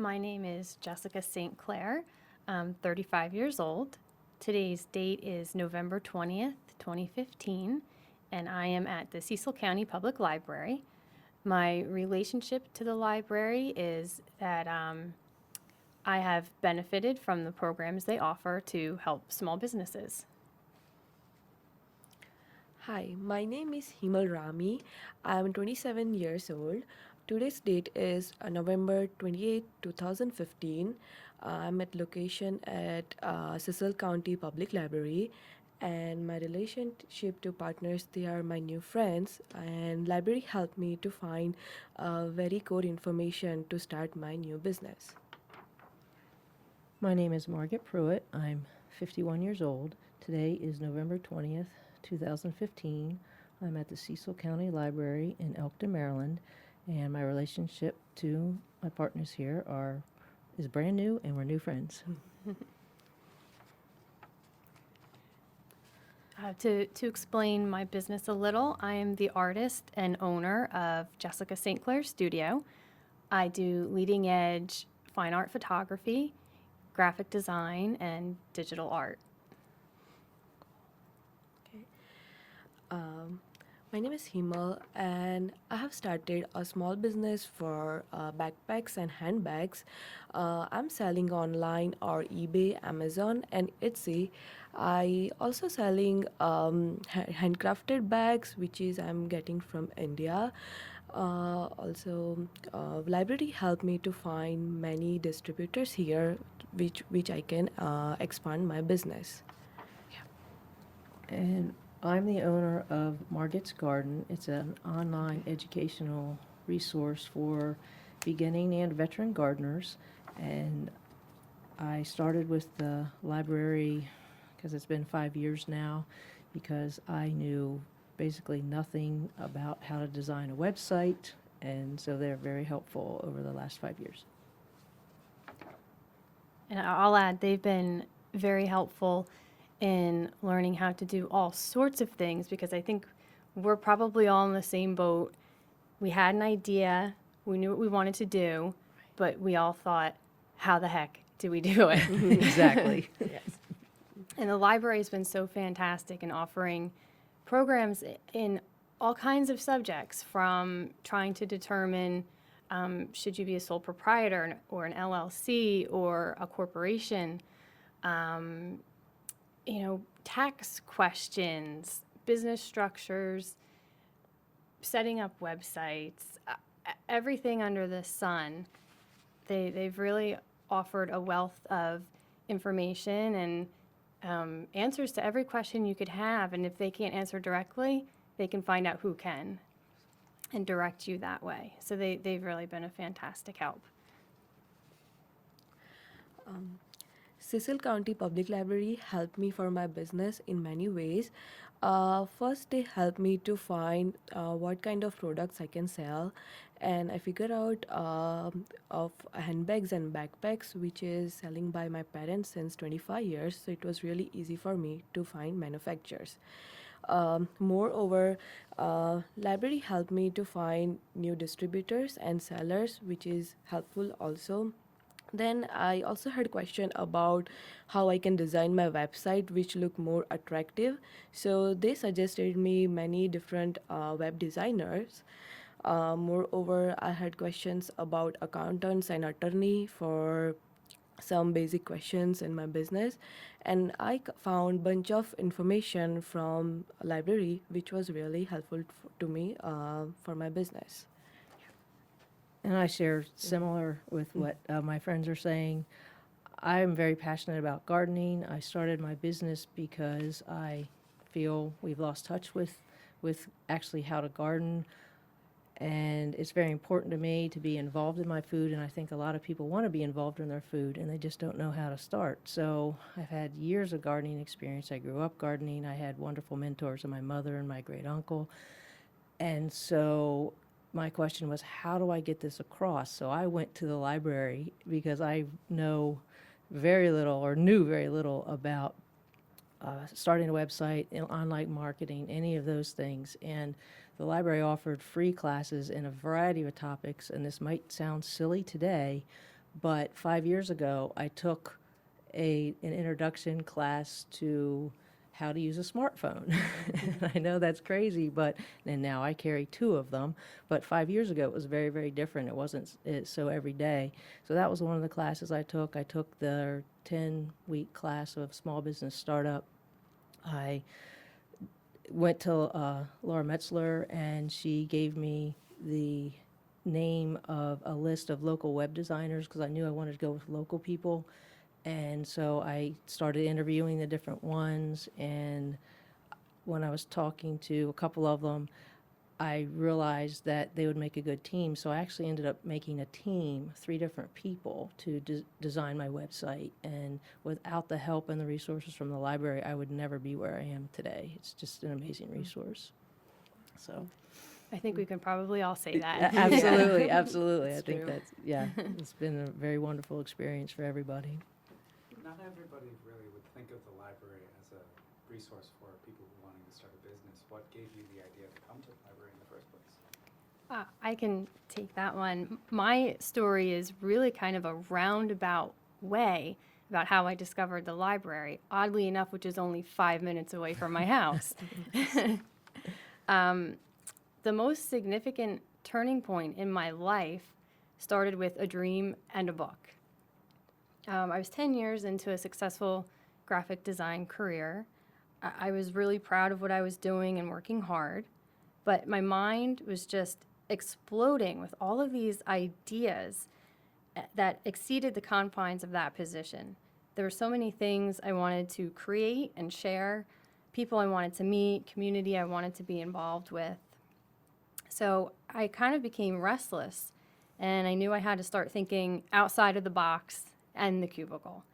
My name is Jessica St. Clair. I'm 35 years old. Today's date is November 20th, 2015, and I am at the Cecil County Public Library. My relationship to the library is that I have benefited from the programs they offer to help small businesses. Hi, my name is Himal Rami. I am 27 years old. Today's date is November 28, 2015. I'm at location at Cecil County Public Library, and my relationship to partners, they are my new friends, and library helped me to find very core information to start my new business. My name is Margit Pruett. I'm 51 years old. Today is November 20th, 2015. I'm at the Cecil County Library in Elkton, Maryland, and my relationship to my partners here is brand new, and we're new friends. To explain my business a little, I am the artist and owner of Jessica St. Clair Studio. I do leading edge fine art photography, graphic design, and digital art. Okay. My name is Himal, and I have started a small business for backpacks and handbags. I'm selling online or eBay, Amazon, and Etsy. I also selling handcrafted bags, which is I'm getting from India. Library helped me to find many distributors here, which I can expand my business. And I'm the owner of Margit's Garden. It's an online educational resource for beginning and veteran gardeners. And I started with the library because it's been 5 years now, because I knew basically nothing about how to design a website. And so they're very helpful over the last 5 years. And I'll add, they've been very helpful in learning how to do all sorts of things, because I think we're probably all in the same boat. We had an idea, we knew what we wanted to do, but we all thought, how the heck do we do it? Exactly. Yes. And the library has been so fantastic in offering programs in all kinds of subjects, from trying to determine should you be a sole proprietor or an LLC or a corporation, tax questions, business structures, setting up websites, everything under the sun. They've really offered a wealth of information and answers to every question you could have. And if they can't answer directly, they can find out who can and direct you that way. So they've really been a fantastic help. Cecil County Public Library helped me for my business in many ways. First, they helped me to find what kind of products I can sell, and I figured out of handbags and backpacks, which is selling by my parents since 25 years. So it was really easy for me to find manufacturers. Moreover, library helped me to find new distributors and sellers, which is helpful also. Then I also had question about how I can design my website which look more attractive. So they suggested me many different web designers. Moreover, I had questions about accountants and attorney for some basic questions in my business, and I found bunch of information from a library which was really helpful to me for my business. And I share similar with what my friends are saying. I'm very passionate about gardening. I started my business because I feel we've lost touch with actually how to garden. And it's very important to me to be involved in my food, and I think a lot of people want to be involved in their food, and they just don't know how to start. So I've had years of gardening experience. I grew up gardening. I had wonderful mentors, my mother and my great uncle. And so my question was, how do I get this across? So I went to the library because I know very little or knew very little about starting a website, online marketing, any of those things. And the library offered free classes in a variety of topics, and this might sound silly today, But 5 years ago, I took an introduction class to how to use a smartphone. I know that's crazy, and now I carry two of them. But 5 years ago, it was very, very different. It wasn't so every day. So that was one of the classes I took. I took the 10-week class of small business startup. I went to Laura Metzler, and she gave me the name of a list of local web designers because I knew I wanted to go with local people. And so I started interviewing the different ones, and when I was talking to a couple of them, I realized that they would make a good team. So I actually ended up making a team, 3 different people, to design my website. And without the help and the resources from the library, I would never be where I am today. It's just an amazing resource. So I think we can probably all say that. absolutely, absolutely. I It's think true. that's, yeah, it's been a very wonderful experience for everybody. Not everybody really would think of the library as a resource for people who wanting to start a business. What gave you the idea to come to the library in the first place? I can take that one. My story is really kind of a roundabout way about how I discovered the library, oddly enough, which is only 5 minutes away from my house. The most significant turning point in my life started with a dream and a book. I was 10 years into a successful graphic design career. I was really proud of what I was doing and working hard, but my mind was just exploding with all of these ideas that exceeded the confines of that position. There were so many things I wanted to create and share, people I wanted to meet, community I wanted to be involved with. So I kind of became restless, and I knew I had to start thinking outside of the box and the cubicle.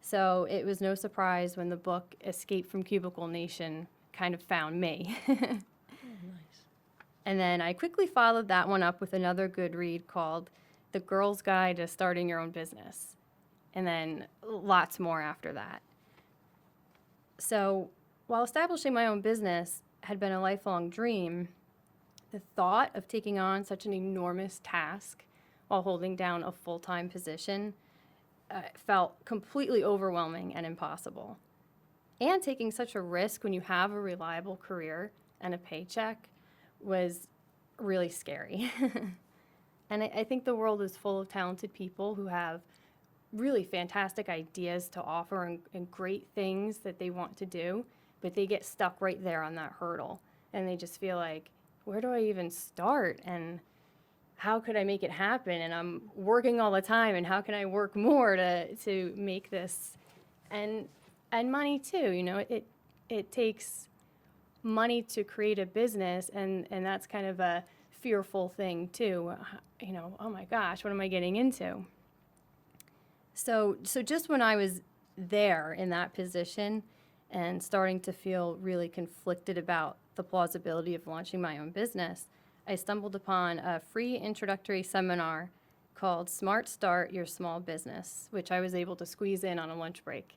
So it was no surprise when the book Escape from Cubicle Nation kind of found me. Nice. And then I quickly followed that one up with another good read called The Girl's Guide to Starting Your Own Business. And then lots more after that. So while establishing my own business had been a lifelong dream, the thought of taking on such an enormous task while holding down a full-time position felt completely overwhelming and impossible. And taking such a risk when you have a reliable career and a paycheck was really scary. And I think the world is full of talented people who have really fantastic ideas to offer and great things that they want to do, but they get stuck right there on that hurdle. And they just feel like, where do I even start? And how could I make it happen? And I'm working all the time, and how can I work more to make this? And money too, you know, it takes money to create a business, and that's kind of a fearful thing too. You know, oh my gosh, what am I getting into? So just when I was there in that position and starting to feel really conflicted about the plausibility of launching my own business, I stumbled upon a free introductory seminar called Smart Start Your Small Business, which I was able to squeeze in on a lunch break.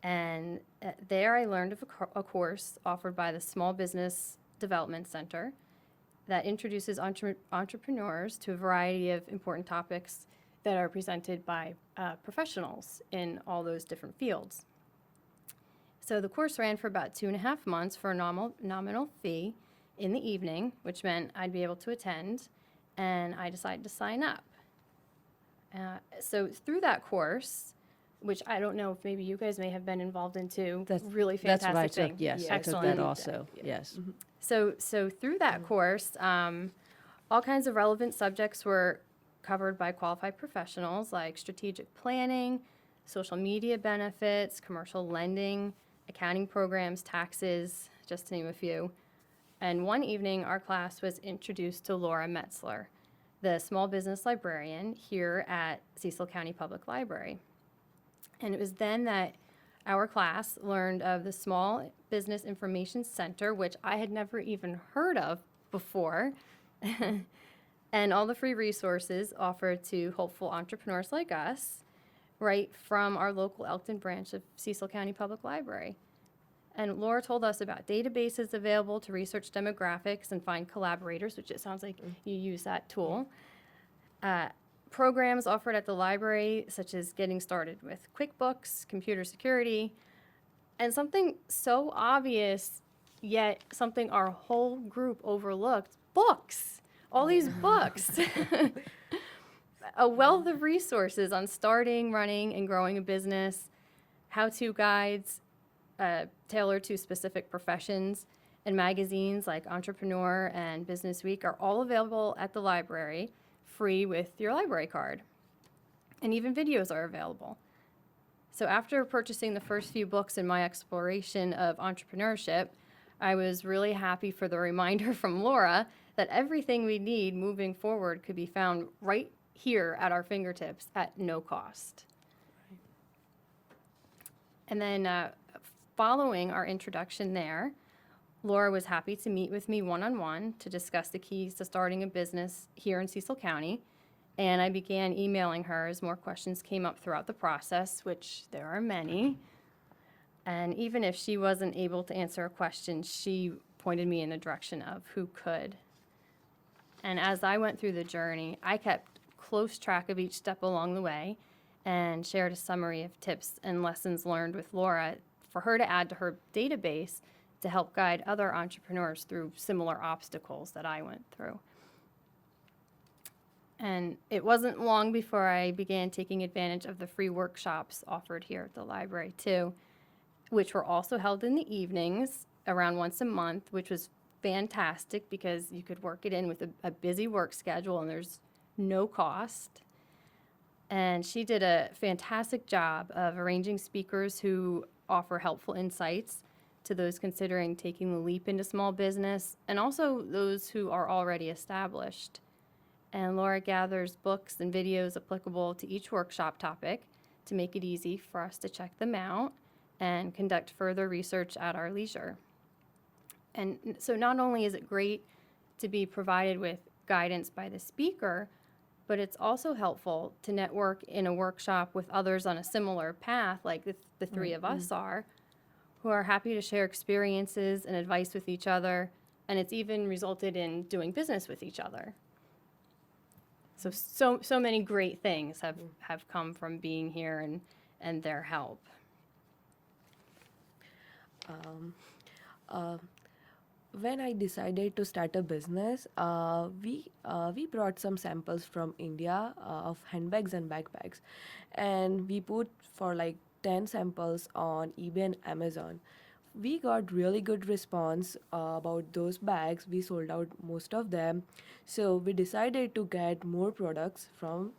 And there I learned of a course offered by the Small Business Development Center that introduces entrepreneurs to a variety of important topics that are presented by professionals in all those different fields. So the course ran for about 2.5 months for a nominal fee in the evening, which meant I'd be able to attend, and I decided to sign up. So through that course, which I don't know if maybe you guys may have been involved in too, really That's fantastic what I thing. took, yes. I took Excellent. that also, yes. So through that course, all kinds of relevant subjects were covered by qualified professionals like strategic planning, social media benefits, commercial lending, accounting programs, taxes, just to name a few. And one evening, our class was introduced to Laura Metzler, the small business librarian here at Cecil County Public Library. And it was then that our class learned of the Small Business Information Center, which I had never even heard of before, and all the free resources offered to hopeful entrepreneurs like us, right from our local Elkton branch of Cecil County Public Library. And Laura told us about databases available to research demographics and find collaborators, which it sounds like you use that tool. programs offered at the library, such as getting started with QuickBooks, computer security, and something so obvious, yet something our whole group overlooked, books. All these books. A wealth of resources on starting, running, and growing a business, how-to guides tailored to specific professions, and magazines like Entrepreneur and Business Week are all available at the library, free with your library card. And even videos are available. So after purchasing the first few books in my exploration of entrepreneurship, I was really happy for the reminder from Laura that everything we need moving forward could be found right here at our fingertips at no cost. And then following our introduction there, Laura was happy to meet with me one-on-one to discuss the keys to starting a business here in Cecil County. And I began emailing her as more questions came up throughout the process, which there are many. And even if she wasn't able to answer a question, she pointed me in the direction of who could. And as I went through the journey, I kept close track of each step along the way and shared a summary of tips and lessons learned with Laura for her to add to her database to help guide other entrepreneurs through similar obstacles that I went through. And it wasn't long before I began taking advantage of the free workshops offered here at the library too, which were also held in the evenings around once a month, which was fantastic because you could work it in with a busy work schedule and there's no cost. And she did a fantastic job of arranging speakers who offer helpful insights to those considering taking the leap into small business and also those who are already established. And Laura gathers books and videos applicable to each workshop topic to make it easy for us to check them out and conduct further research at our leisure. And so not only is it great to be provided with guidance by the speaker, but it's also helpful to network in a workshop with others on a similar path, like the three of us are, who are happy to share experiences and advice with each other, and it's even resulted in doing business with each other. So many great things have come from being here and their help. When I decided to start a business, we brought some samples from India of handbags and backpacks, and we put for like 10 samples on eBay and Amazon. We got really good response about those bags. We sold out most of them, so we decided to get more products from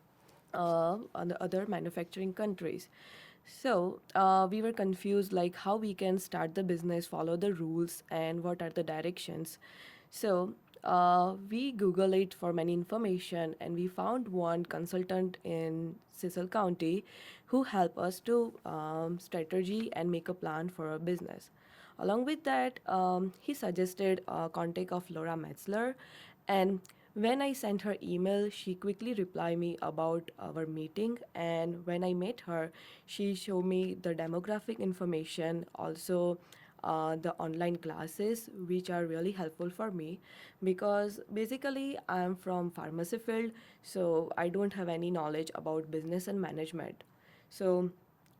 other manufacturing countries. So we were confused like how we can start the business, follow the rules, and what are the directions. So we Google it for many information, and we found one consultant in Cecil County who helped us to strategy and make a plan for a business. Along with that, he suggested contact of Laura Metzler, and when I sent her email, she quickly replied me about our meeting, and when I met her, she showed me the demographic information, also the online classes, which are really helpful for me because basically I'm from pharmacy field, so I don't have any knowledge about business and management. So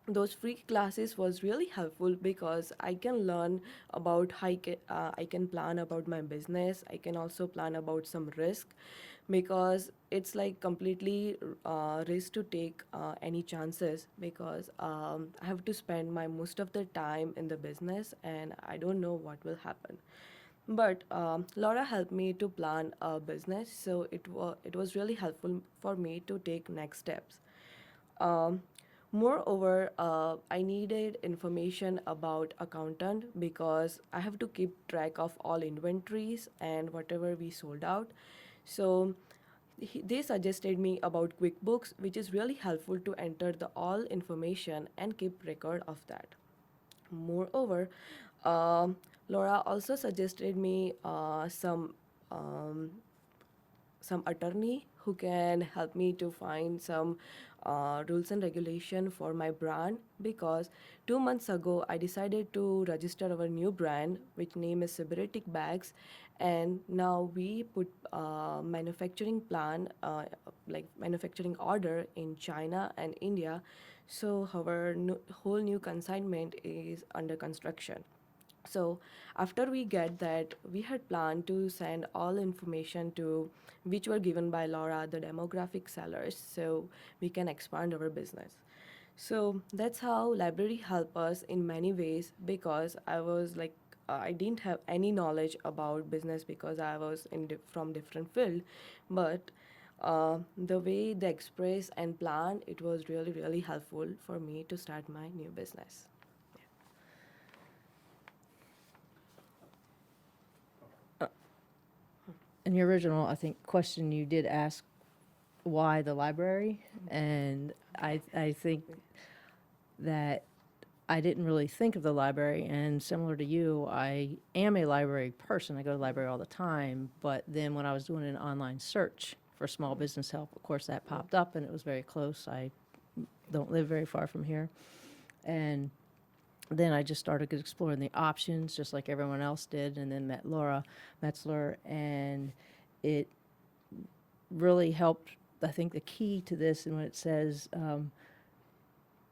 those free classes was really helpful because I can learn about how I can plan about my business. I can also plan about some risk because it's like completely risk to take any chances because I have to spend my most of the time in the business and I don't know what will happen. But Laura helped me to plan a business, so it was really helpful for me to take next steps. Um, Moreover, I needed information about accountant because I have to keep track of all inventories and whatever we sold out. So they suggested me about QuickBooks, which is really helpful to enter the all information and keep record of that. Moreover, Laura also suggested me some attorney who can help me to find some rules and regulation for my brand, because 2 months ago I decided to register our new brand, which name is Sybaritic Bags, and now we put manufacturing plan, like manufacturing order in China and India. So our whole new consignment is under construction. So after we get that, we had planned to send all information to which were given by Laura, the demographic sellers, so we can expand our business. So that's how library help us in many ways, because I was like I didn't have any knowledge about business because I was from different field, but the way they express and plan, it was really helpful for me to start my new business. In your original, I think, question, you did ask why the library, and I think that I didn't really think of the library, and similar to you, I am a library person. I go to the library all the time, but then when I was doing an online search for small business help, of course, that popped up, and it was very close. I don't live very far from here. And then I just started exploring the options, just like everyone else did, and then met Laura Metzler, and it really helped. I think the key to this, and when it says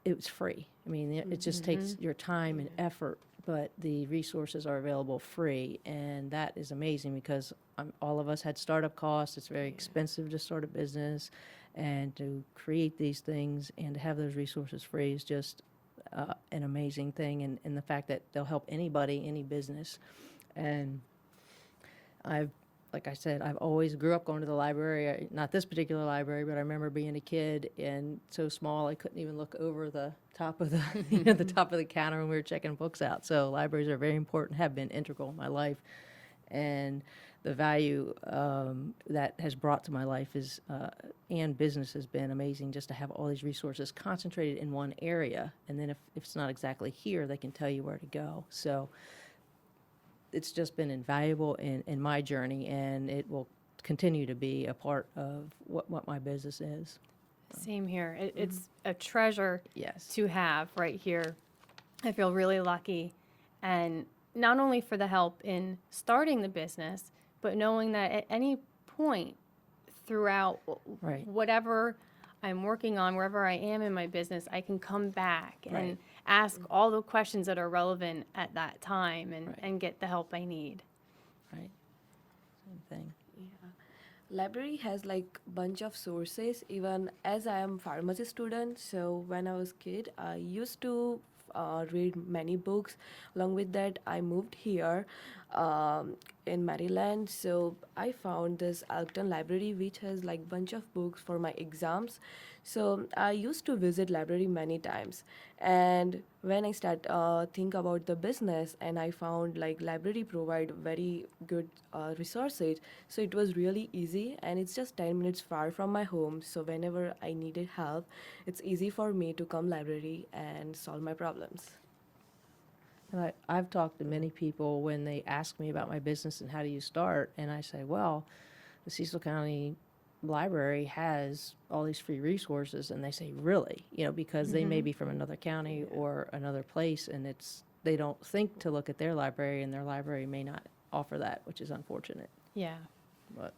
it was free. I mean, it just takes your time and effort, but the resources are available free, and that is amazing because all of us had startup costs. It's very expensive to start a business, and to create these things and to have those resources free is just an amazing thing, and the fact that they'll help anybody, any business. And like I said, I've always grew up going to the library. Not this particular library, but I remember being a kid and so small I couldn't even look over the top of the the top of the counter when we were checking books out. So libraries are very important, have been integral in my life, and the value that has brought to my life is and business has been amazing, just to have all these resources concentrated in one area, and then if it's not exactly here, they can tell you where to go. So it's just been invaluable in my journey, and it will continue to be a part of what my business is. Same here. It's a treasure Yes. to have right here. I feel really lucky, and not only for the help in starting the business, but knowing that at any point throughout Right. whatever I'm working on, wherever I am in my business, I can come back and Right. ask all the questions that are relevant at that time Right. and get the help I need. Right. Same thing. Yeah. Library has like bunch of sources. Even as I am pharmacy student, so when I was kid, I used to read many books. Along with that, I moved here in Maryland, so I found this Alton Library, which has like bunch of books for my exams. So I used to visit library many times, and when I start think about the business, and I found like library provide very good resources, so it was really easy, and it's just 10 minutes far from my home. So whenever I needed help, it's easy for me to come library and solve my problems. And I've talked to many people when they ask me about my business and how do you start, and I say, well, the Cecil County Library has all these free resources, and they say, really? Because they may be from another county or another place, and they don't think to look at their library, and their library may not offer that, which is unfortunate. Yeah. But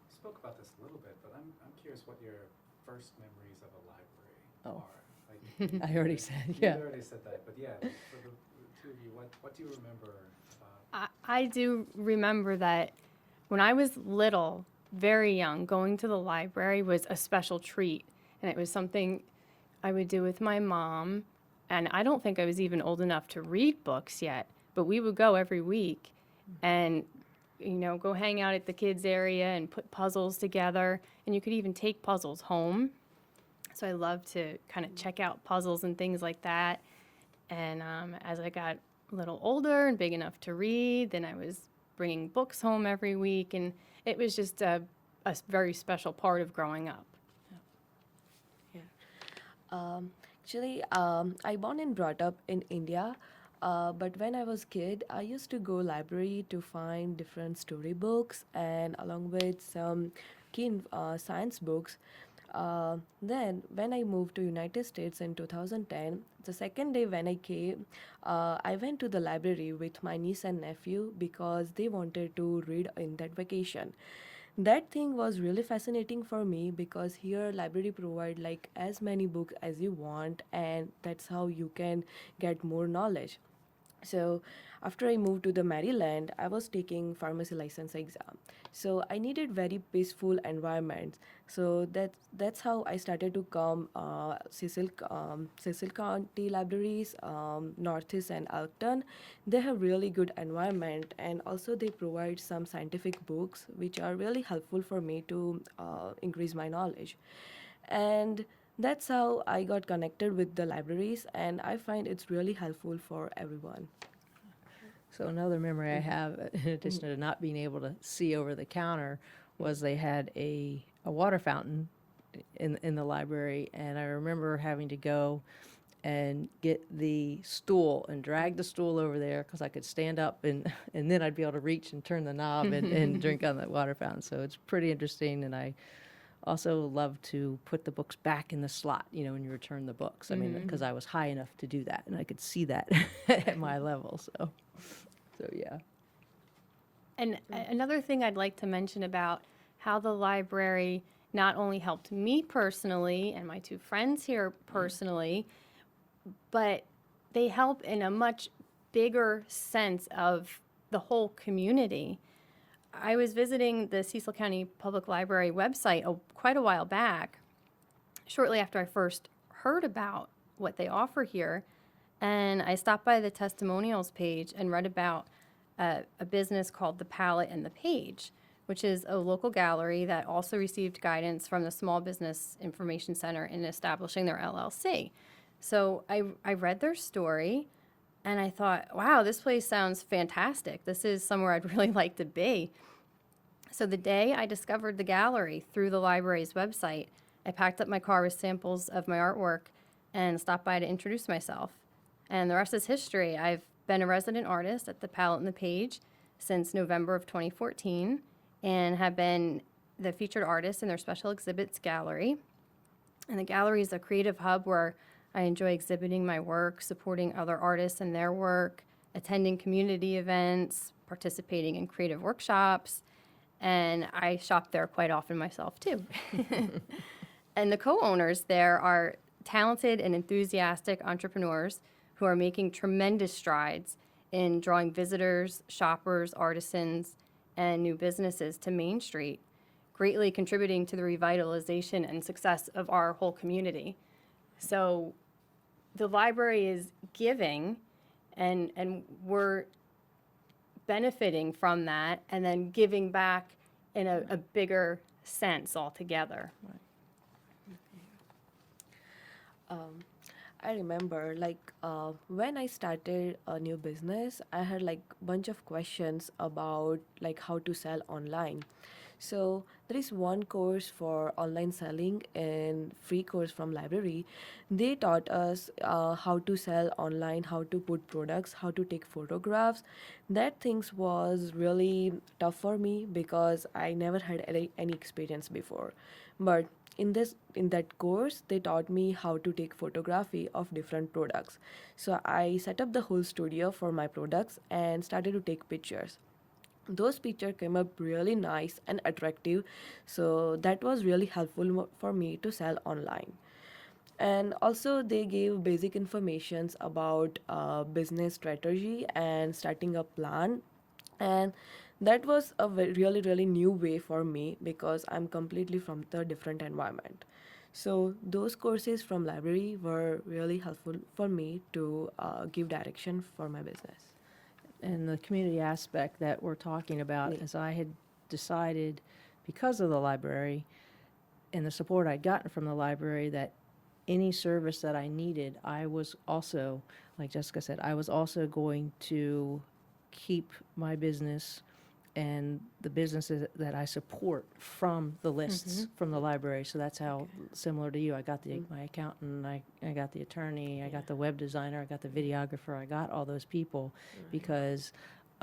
You spoke about this a little bit, but I'm curious what your first memories of a library Oh. are. Like, I already said, you yeah. already said that, but yeah, for the two of you, what do you remember about? I do remember that when I was little, very young, going to the library was a special treat. And it was something I would do with my mom. And I don't think I was even old enough to read books yet, but we would go every week and, go hang out at the kids' area and put puzzles together. And you could even take puzzles home. So I love to kind of check out puzzles and things like that. And as I got a little older and big enough to read, then I was bringing books home every week, and it was just a very special part of growing up. Actually, I born and brought up in India, but when I was kid, I used to go library to find different storybooks and along with some keen science books. Then when I moved to United States in 2010, the second day when I came, I went to the library with my niece and nephew because they wanted to read in that vacation. That thing was really fascinating for me because here library provide like as many books as you want, and that's how you can get more knowledge. So after I moved to the Maryland, I was taking pharmacy license exam. So I needed very peaceful environments. So that's how I started to come Cecil County Libraries, Northeast and Elkton. They have really good environment, and also they provide some scientific books which are really helpful for me to increase my knowledge. And that's how I got connected with the libraries, and I find it's really helpful for everyone. So another memory I have, in addition to not being able to see over the counter, was they had a water fountain in the library, and I remember having to go and get the stool and drag the stool over there because I could stand up and then I'd be able to reach and turn the knob and drink on the water fountain. So it's pretty interesting, and I also love to put the books back in the slot, when you return the books. I mean, because I was high enough to do that, and I could see that at my level. So yeah. And another thing I'd like to mention about how the library not only helped me personally and my two friends here personally, but they help in a much bigger sense of the whole community. I was visiting the Cecil County Public Library website quite a while back, shortly after I first heard about what they offer here, and I stopped by the testimonials page and read about a business called The Palette and the Page, which is a local gallery that also received guidance from the Small Business Information Center in establishing their LLC. So I read their story, and I thought, wow, this place sounds fantastic. This is somewhere I'd really like to be. So the day I discovered the gallery through the library's website, I packed up my car with samples of my artwork and stopped by to introduce myself. And the rest is history. I've been a resident artist at the Palette and the Page since November of 2014 and have been the featured artist in their special exhibits gallery. And the gallery is a creative hub where I enjoy exhibiting my work, supporting other artists and their work, attending community events, participating in creative workshops, and I shop there quite often myself too. And the co-owners there are talented and enthusiastic entrepreneurs who are making tremendous strides in drawing visitors, shoppers, artisans, and new businesses to Main Street, greatly contributing to the revitalization and success of our whole community. So the library is giving, and we're benefiting from that and then giving back in a bigger sense altogether. I remember when I started a new business, I had like bunch of questions about like how to sell online. So there is one course for online selling and free course from library. They taught us how to sell online, how to put products, how to take photographs. That things was really tough for me because I never had any experience before. But in that course they taught me how to take photography of different products. So I set up the whole studio for my products and started to take pictures. Those pictures came up really nice and attractive, so that was really helpful for me to sell online. And also they gave basic informations about business strategy and starting a plan, and that was a really really new way for me because I'm completely from the different environment. So those courses from library were really helpful for me to give direction for my business. And the community aspect that we're talking about, Yeah. as I had decided, because of the library and the support I'd gotten from the library, that any service that I needed, I was also, like Jessica said, I was also going to keep my business and the businesses that I support from the lists from the library. So that's how, similar to you, I got my accountant, I got the attorney, I got the web designer, I got the videographer, I got all those people because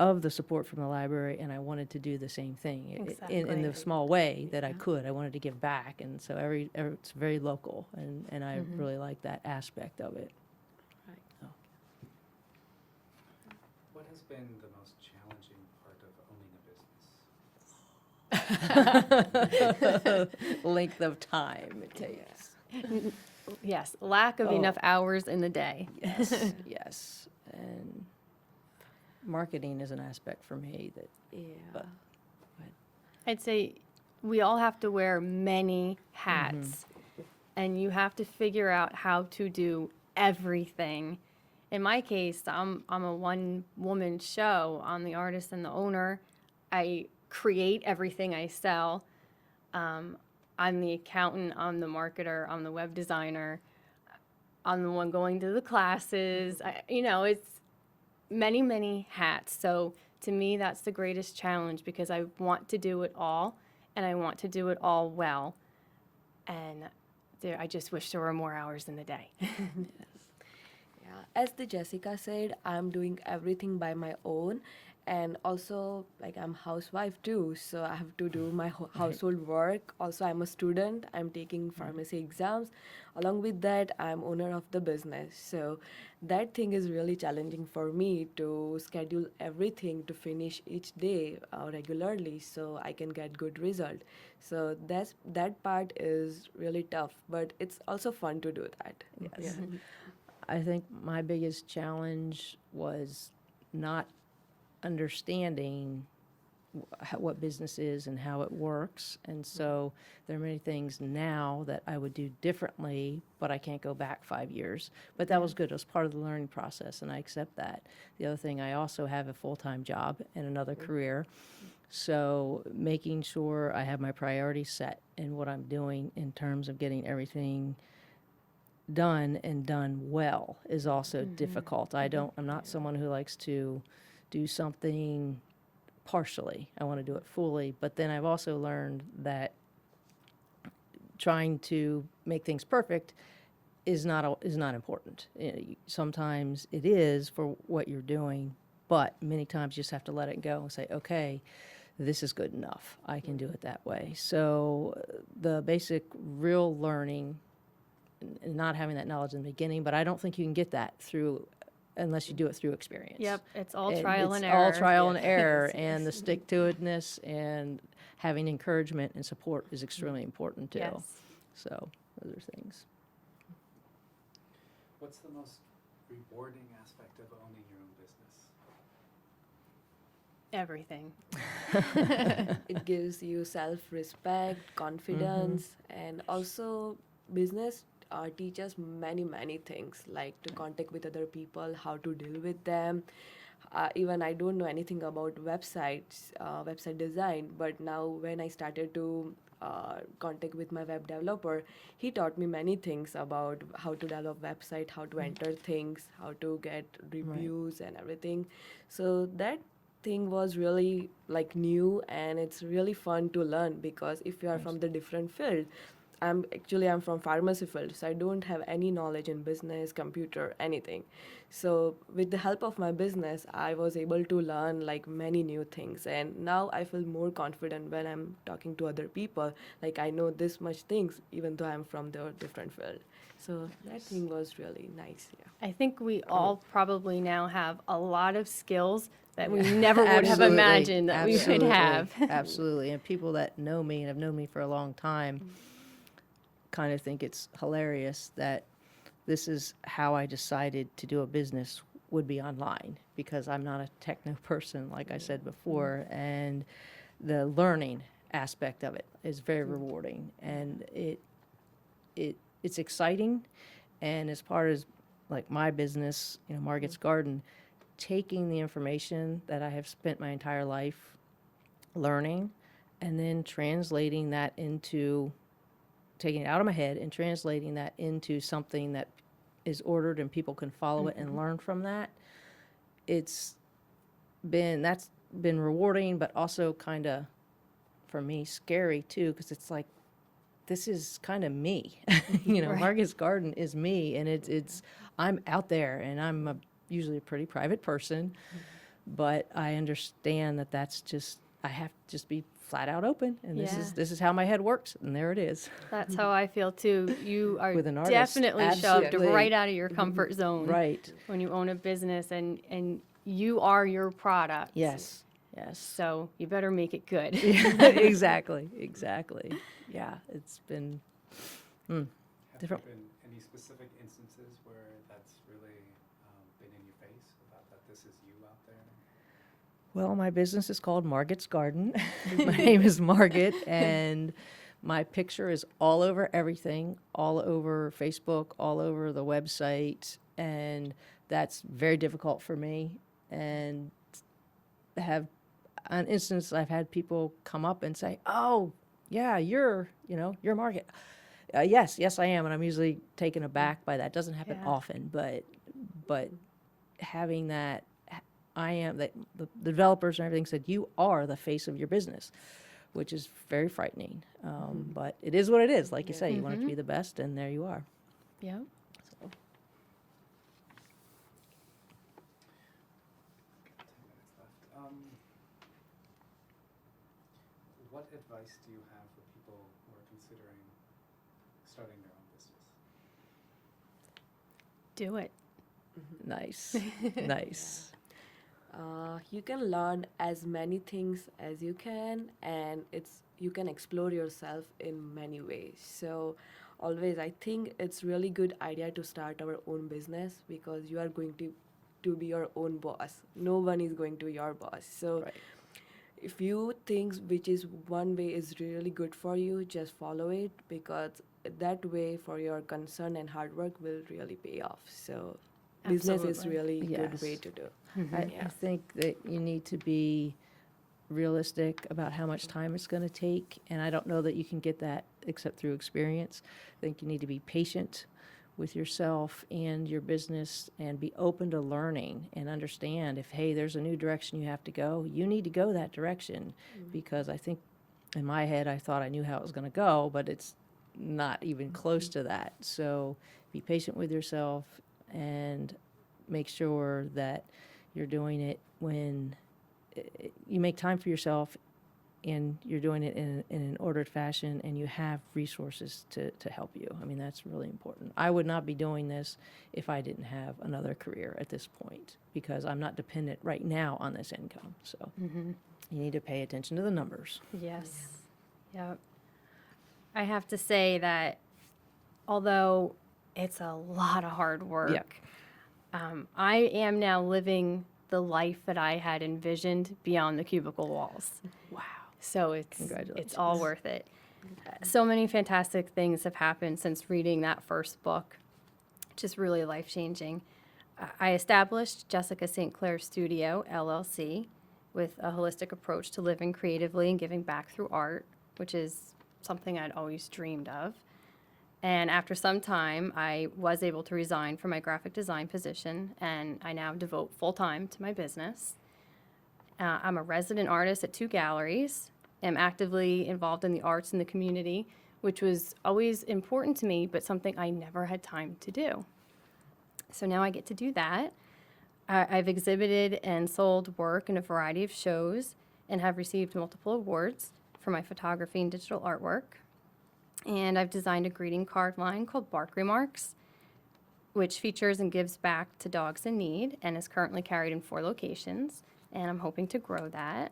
of the support from the library, and I wanted to do the same thing in the Exactly. small way that I could. I wanted to give back, and so it's very local, and I really like that aspect of it. What has been the most challenging part of owning a business? Length of time it takes. Yes, lack of Oh. enough hours in the day. Yes, yes, and marketing is an aspect for me that. Yeah. But I'd say we all have to wear many hats, and you have to figure out how to do everything. In my case, I'm a one-woman show. I'm the artist and the owner. I create everything I sell. I'm the accountant, I'm the marketer, I'm the web designer, I'm the one going to the classes. It's many, many hats. So to me, that's the greatest challenge because I want to do it all and I want to do it all well. And I just wish there were more hours in the day. Yeah, as the Jessica said, I'm doing everything by my own, and also like I'm housewife too, so I have to do my household work. Also, I'm a student. I'm taking pharmacy exams. Along with that, I'm owner of the business. So that thing is really challenging for me to schedule everything to finish each day regularly, so I can get good result. So that part is really tough, but it's also fun to do that. yes, I think my biggest challenge was not understanding what business is and how it works. And so there are many things now that I would do differently, but I can't go back 5 years. But that was good. It was part of the learning process, and I accept that. The other thing, I also have a full-time job and another career. So making sure I have my priorities set in what I'm doing in terms of getting everything done and done well is also difficult. I'm not someone who likes to do something partially. I want to do it fully. But then I've also learned that trying to make things perfect is not important. Sometimes it is for what you're doing, but many times you just have to let it go and say, okay, this is good enough. I can do it that way. So the basic real learning and not having that knowledge in the beginning, but I don't think you can get that unless you do it through experience. Yep, it's all trial and It's error. all trial and error, and the stick-to-itness and having encouragement and support is extremely important too. Yes. So those are things. What's the most rewarding aspect of owning your own business? Everything. It gives you self-respect, confidence, and also business teaches many things, like to contact with other people, how to deal with them. Even I don't know anything about websites, website design, but now when I started to contact with my web developer, he taught me many things about how to develop website, how to enter things, how to get reviews and everything. So that thing was really like new, and it's really fun to learn, because if you are from the different field, I'm from pharmacy field, so I don't have any knowledge in business, computer, anything. So with the help of my business, I was able to learn like many new things, and now I feel more confident when I'm talking to other people. Like I know this much things, even though I'm from the different field. So that thing was really nice. Yeah. I think we all probably now have a lot of skills that we never would have Absolutely. imagined that we would Absolutely. have. Absolutely. And people that know me and have known me for a long time kind of think it's hilarious that this is how I decided to do a business would be online, because I'm not a techno person, like I said before, and the learning aspect of it is very rewarding, and it's exciting. And as part of like my business, Margit's Garden, taking the information that I have spent my entire life learning and then translating that into taking it out of my head and translating that into something that is ordered and people can follow it and learn from that. That's been rewarding, but also kind of, for me, scary too, because it's like, this is kind of me. Right. Margit's Garden is me, and it's I'm out there, and I'm usually a pretty private person, but I understand that that's just, I have to just be flat out open, and Yeah. this is how my head works, and there it is. That's how I feel too. You are With an artist, definitely shoved absolutely. right out of your comfort zone Right. when you own a business, and you are your product. Yes. Yes. So you better make it good. Exactly. Yeah, it's been Have different. there been any specific instances where that's really been in your face about that this is you out there? Well, my business is called Margit's Garden. My name is Margit, and my picture is all over everything, all over Facebook, all over the website, and that's very difficult for me. And have on instance, I've had people come up and say, "Oh, yeah, you're Margit." Yes, I am, and I'm usually taken aback by that. Doesn't happen Yeah. often, but having that. I am that the developers and everything said you are the face of your business, which is very frightening. But it is what it is. Like you say, you want it to be the best, and there you are. Yeah. So, 10 minutes left. What advice do you have for people who are considering starting their own business? Do it. nice, nice. You can learn as many things as you can, and you can explore yourself in many ways. So always I think it's really good idea to start our own business, because you are going to be your own boss. No one is going to be your boss. So Right. if you think which is one way is really good for you, just follow it, because that way for your concern and hard work will really pay off. So business is Absolutely. really good Yes. way to do. I think that you need to be realistic about how much time it's going to take, and I don't know that you can get that except through experience. I think you need to be patient with yourself and your business and be open to learning and understand if, hey, there's a new direction you have to go, you need to go that direction, because I think in my head I thought I knew how it was going to go, but it's not even close to that. So be patient with yourself and make sure that you're doing it when you make time for yourself, and you're doing it in an ordered fashion, and you have resources to help you. I mean, that's really important. I would not be doing this if I didn't have another career at this point, because I'm not dependent right now on this income. So you need to pay attention to the numbers. Yes. Yep. I have to say that although it's a lot of hard work, I am now living the life that I had envisioned beyond the cubicle walls. Wow. So it's Congratulations. all worth it. So many fantastic things have happened since reading that first book, just really life-changing. I established Jessica St. Clair Studio, LLC, with a holistic approach to living creatively and giving back through art, which is something I'd always dreamed of. And after some time, I was able to resign from my graphic design position, and I now devote full time to my business. I'm a resident artist at 2 galleries. I'm actively involved in the arts in the community, which was always important to me, but something I never had time to do. So now I get to do that. I've exhibited and sold work in a variety of shows and have received multiple awards for my photography and digital artwork. And I've designed a greeting card line called Bark Remarks, which features and gives back to dogs in need and is currently carried in 4 locations, and I'm hoping to grow that.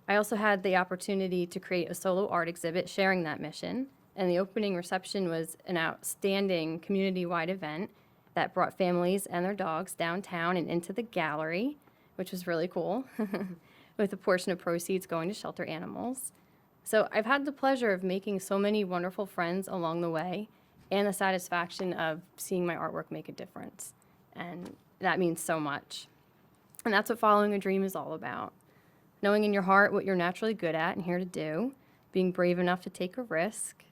I also had the opportunity to create a solo art exhibit sharing that mission, and the opening reception was an outstanding community-wide event that brought families and their dogs downtown and into the gallery, which was really cool, with a portion of proceeds going to shelter animals. So I've had the pleasure of making so many wonderful friends along the way, and the satisfaction of seeing my artwork make a difference. And that means so much. And that's what following a dream is all about. Knowing in your heart what you're naturally good at and here to do, being brave enough to take a risk,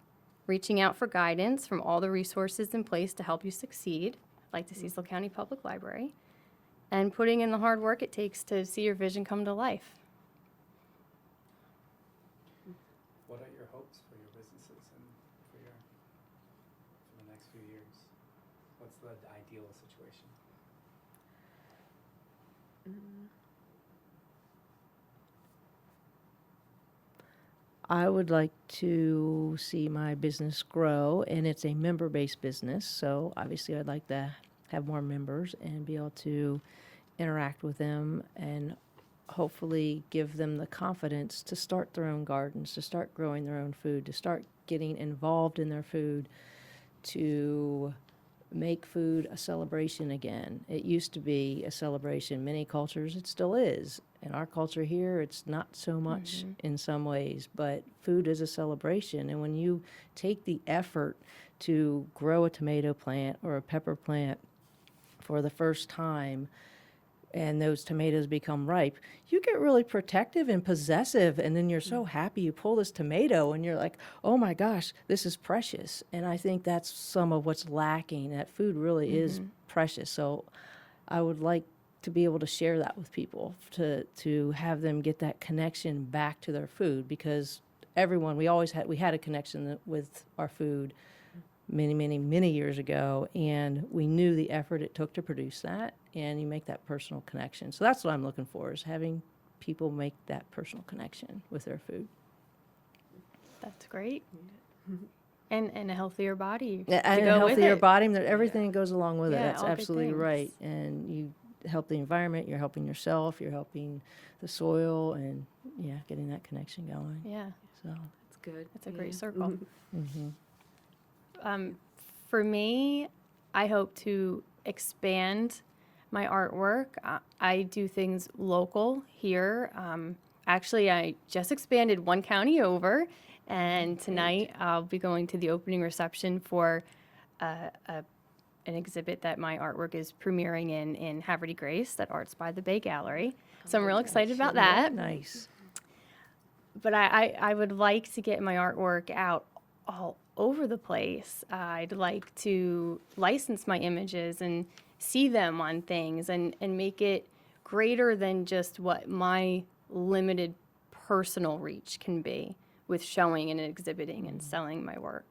reaching out for guidance from all the resources in place to help you succeed, like the Cecil County Public Library, and putting in the hard work it takes to see your vision come to life. What are your hopes for your businesses and for the next few years? What's the ideal situation? I would like to see my business grow, and it's a member-based business, so obviously I'd like to have more members and be able to interact with them and hopefully give them the confidence to start their own gardens, to start growing their own food, to start getting involved in their food, to make food a celebration again. It used to be a celebration. Many cultures, it still is. In our culture here, it's not so much in some ways, but food is a celebration. And when you take the effort to grow a tomato plant or a pepper plant for the first time, and those tomatoes become ripe, you get really protective and possessive, and then you're so happy you pull this tomato and you're like, oh my gosh, this is precious. And I think that's some of what's lacking, that food really is precious. So I would like to be able to share that with people, to have them get that connection back to their food, because everyone, we had a connection with our food many years ago, and we knew the effort it took to produce that, and you make that personal connection. So that's what I'm looking for, is having people make that personal connection with their food. That's great. And a healthier body And to a go with healthier it. body, and everything that goes along with it. Yeah, That's all good absolutely things. right. And you help the environment, you're helping yourself, you're helping the soil, and getting that connection going. Yeah, So, It's good. it's a great circle. mhm. For me, I hope to expand my artwork. I do things local here. Actually, I just expanded one county over, and tonight I'll be going to the opening reception for an exhibit that my artwork is premiering in Haverty Grace, at Arts by the Bay Gallery. So I'm real excited about that. Nice. But I would like to get my artwork out all over the place. I'd like to license my images and see them on things and make it greater than just what my limited personal reach can be with showing and exhibiting and selling my work.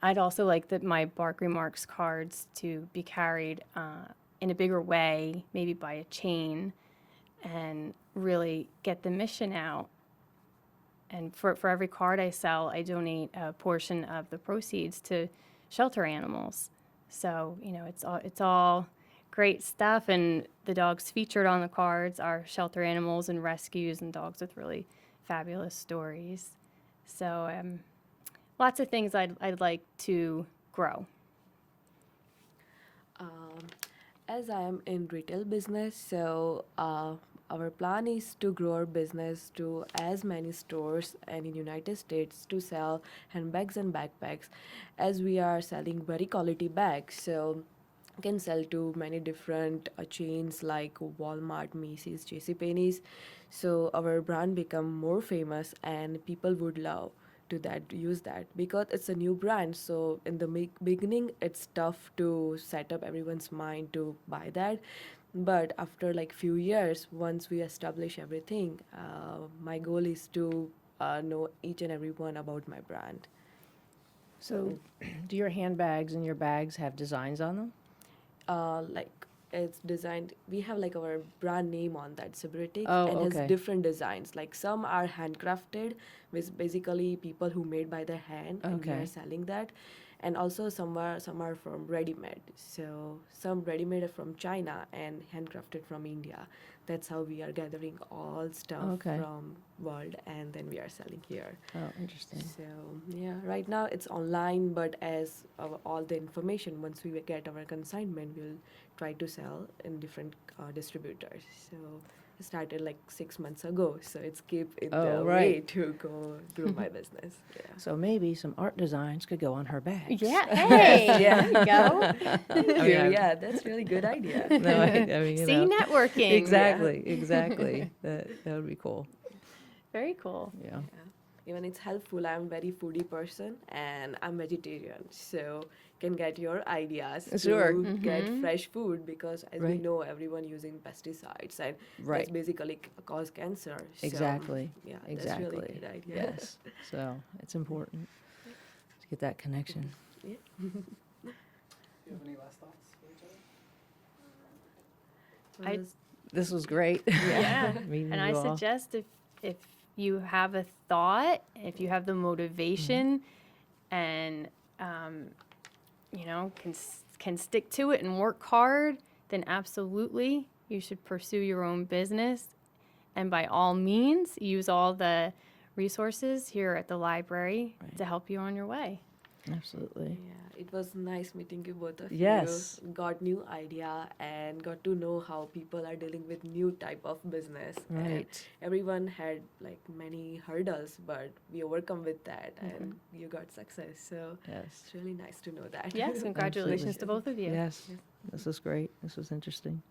I'd also like my Bark Remarks cards to be carried in a bigger way, maybe by a chain, and really get the mission out. And for every card I sell, I donate a portion of the proceeds to shelter animals. So, it's all great stuff. And the dogs featured on the cards are shelter animals and rescues and dogs with really fabulous stories. So, lots of things I'd like to grow. As I am in retail business, so our plan is to grow our business to as many stores and in United States to sell handbags and backpacks, as we are selling very quality bags. So can sell to many different chains like Walmart, Macy's, JCPenney's. So our brand become more famous, and people would love to use that, because it's a new brand. So in the beginning it's tough to set up everyone's mind to buy that, but after like few years, once we establish everything, my goal is to know each and every one about my brand. So, do your handbags and your bags have designs on them? Like it's designed, we have like our brand name on that Cybretic, Oh, and okay. has different designs. Like some are handcrafted, with basically people who made by their hand, and we Okay. are selling that. And also some are from ready-made. So some ready-made are from China and handcrafted from India. That's how we are gathering all stuff Okay. from world, and then we are selling here. Oh, interesting. So yeah, right now it's online, but as all the information, once we get our consignment, we'll try to sell in different distributors. So I started like 6 months ago, so it's keep in Oh, the right. way to grow my business. Yeah. So maybe some art designs could go on her bags. Yeah, hey, Yeah. there you go. Thank I you. mean, Yeah, that's really good idea. No, I mean, you See, know. networking. Exactly. That would be cool. Very cool. Yeah. Even it's helpful. I'm very foodie person, and I'm vegetarian, so can get your ideas Sure. to get fresh food, because as we Right. know, everyone using pesticides, and Right. that's basically cause cancer. So, Exactly. yeah, Exactly. that's really good idea. Yes. So it's important to get that connection. Do you have any last thoughts for each other? I- This was great. Yeah. Meeting And I you all. suggest if you have a thought, if you have the motivation and, can stick to it and work hard, then absolutely you should pursue your own business. And by all means, use all the resources here at the library Right. to help you on your way. Absolutely. Yeah, it was nice meeting you both of Yes. you. Got new idea and got to know how people are dealing with new type of business. And Right. everyone had like many hurdles, but we overcome with that, and you got success. So Yes. it's really nice to know that. Yes, congratulations to both of you. Yes. This was great. This was interesting.